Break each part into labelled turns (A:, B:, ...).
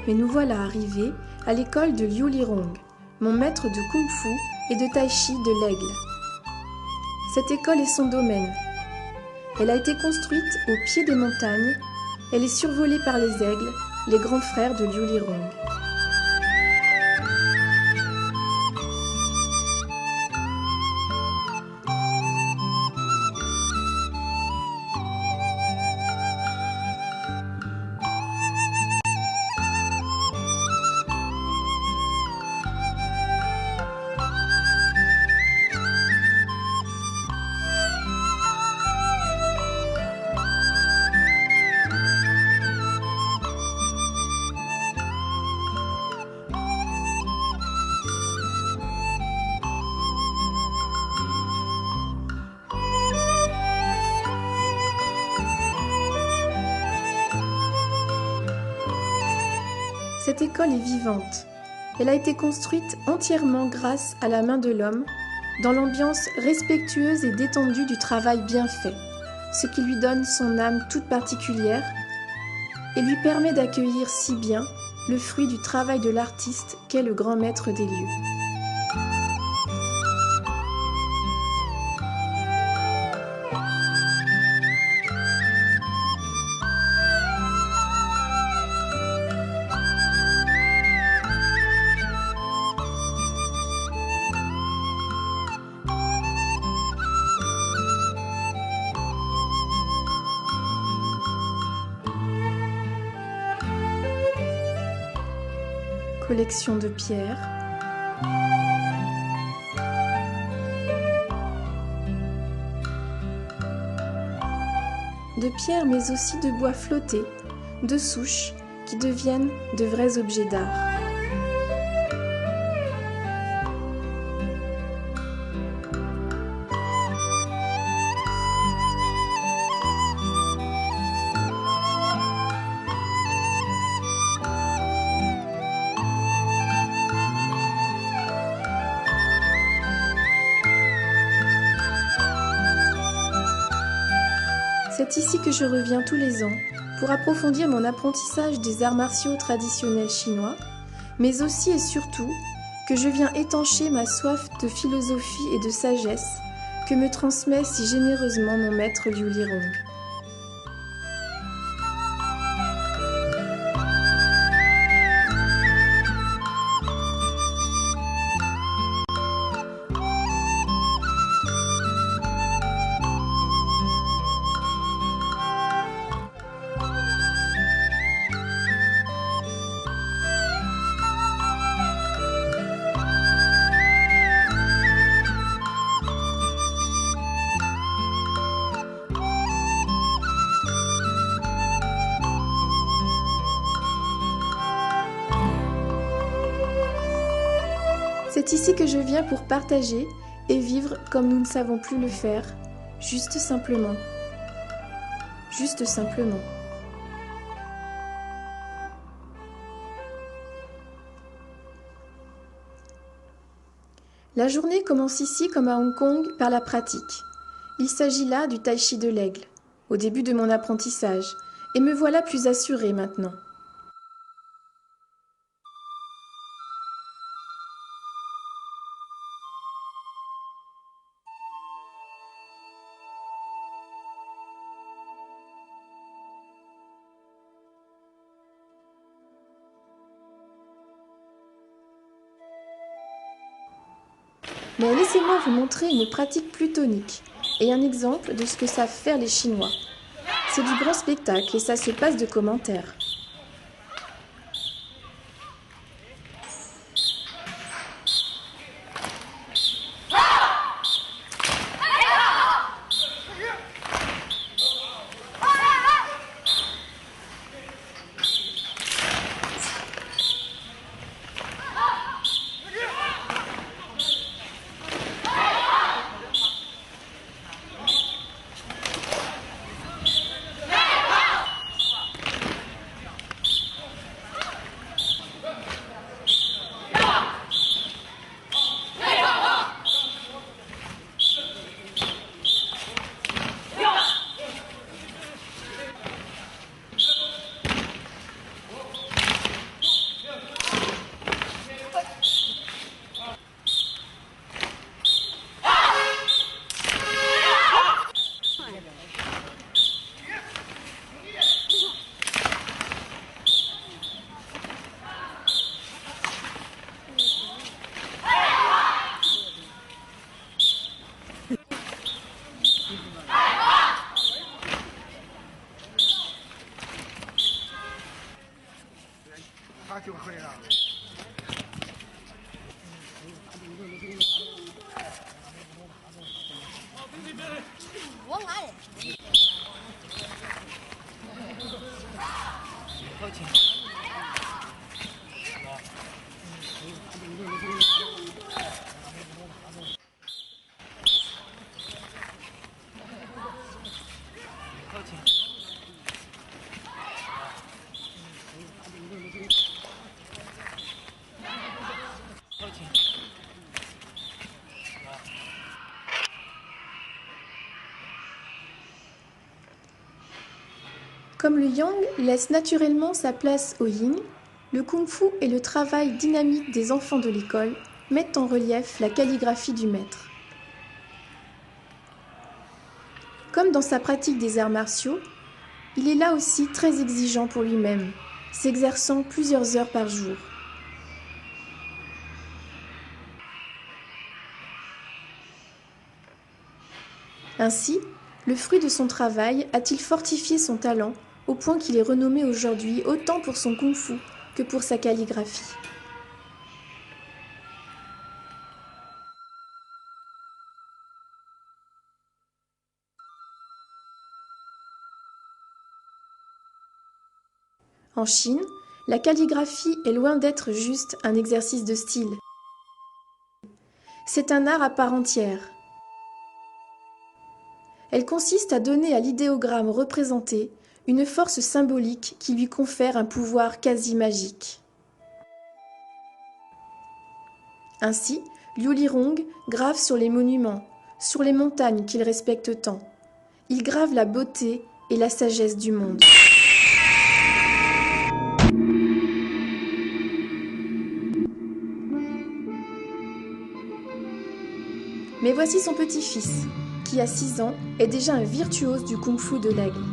A: et nous voilà arrivés à l'école de Liu Lirong, mon maître de kung-fu et de tai-chi de l'Aigle. Cette école est son domaine. Elle a été construite au pied des montagnes. Elle est survolée par les aigles, les grands frères de Liu Lirong. Cette école est vivante. Elle a été construite entièrement grâce à la main de l'homme, dans l'ambiance respectueuse et détendue du travail bien fait, ce qui lui donne son âme toute particulière et lui permet d'accueillir si bien le fruit du travail de l'artiste qu'est le grand maître des lieux. Collection de pierres, mais aussi de bois flottés, de souches qui deviennent de vrais objets d'art. C'est ici que je reviens tous les ans pour approfondir mon apprentissage des arts martiaux traditionnels chinois, mais aussi et surtout que je viens étancher ma soif de philosophie et de sagesse que me transmet si généreusement mon maître Liu Lirong. C'est ici que je viens pour partager et vivre comme nous ne savons plus le faire, juste simplement. Juste simplement. La journée commence ici comme à Hong Kong par la pratique. Il s'agit là du tai-chi de l'Aigle, au début de mon apprentissage, et me voilà plus assurée maintenant. Mais laissez-moi vous montrer une pratique plus tonique et un exemple de ce que savent faire les Chinois. C'est du grand spectacle et ça se passe de commentaires.
B: 就会了。
C: 我来。
B: 靠前。靠前。靠前。
A: Comme le yang laisse naturellement sa place au yin, le kung-fu et le travail dynamique des enfants de l'école mettent en relief la calligraphie du maître. Comme dans sa pratique des arts martiaux, il est là aussi très exigeant pour lui-même, s'exerçant plusieurs heures par jour. Ainsi, le fruit de son travail a-t-il fortifié son talent au point qu'il est renommé aujourd'hui autant pour son kung-fu que pour sa calligraphie. En Chine, la calligraphie est loin d'être juste un exercice de style. C'est un art à part entière. Elle consiste à donner à l'idéogramme représenté une force symbolique qui lui confère un pouvoir quasi magique. Ainsi, Liu Lirong grave sur les monuments, sur les montagnes qu'il respecte tant. Il grave la beauté et la sagesse du monde. Mais voici son petit-fils, qui à 6 ans est déjà un virtuose du kung-fu de l'aigle.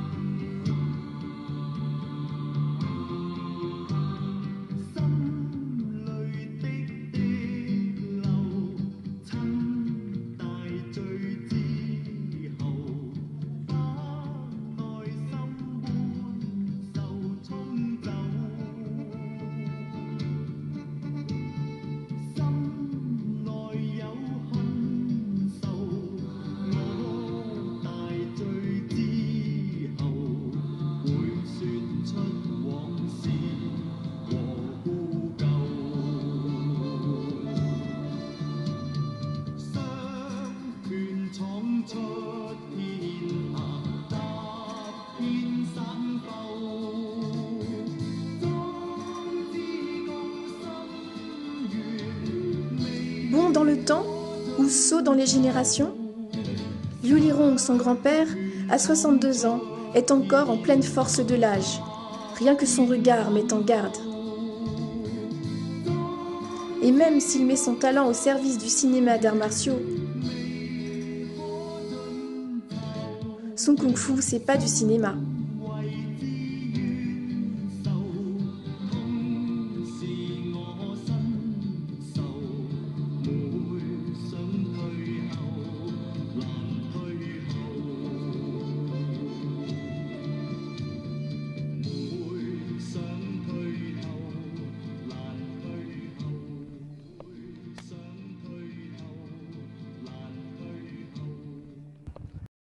A: Bon dans le temps ou sot dans les générations, Liu Lirong, son grand-père, à 62 ans, est encore en pleine force de l'âge. Rien que son regard met en garde. Et même s'il met son talent au service du cinéma d'arts martiaux, son kung-fu, c'est pas du cinéma.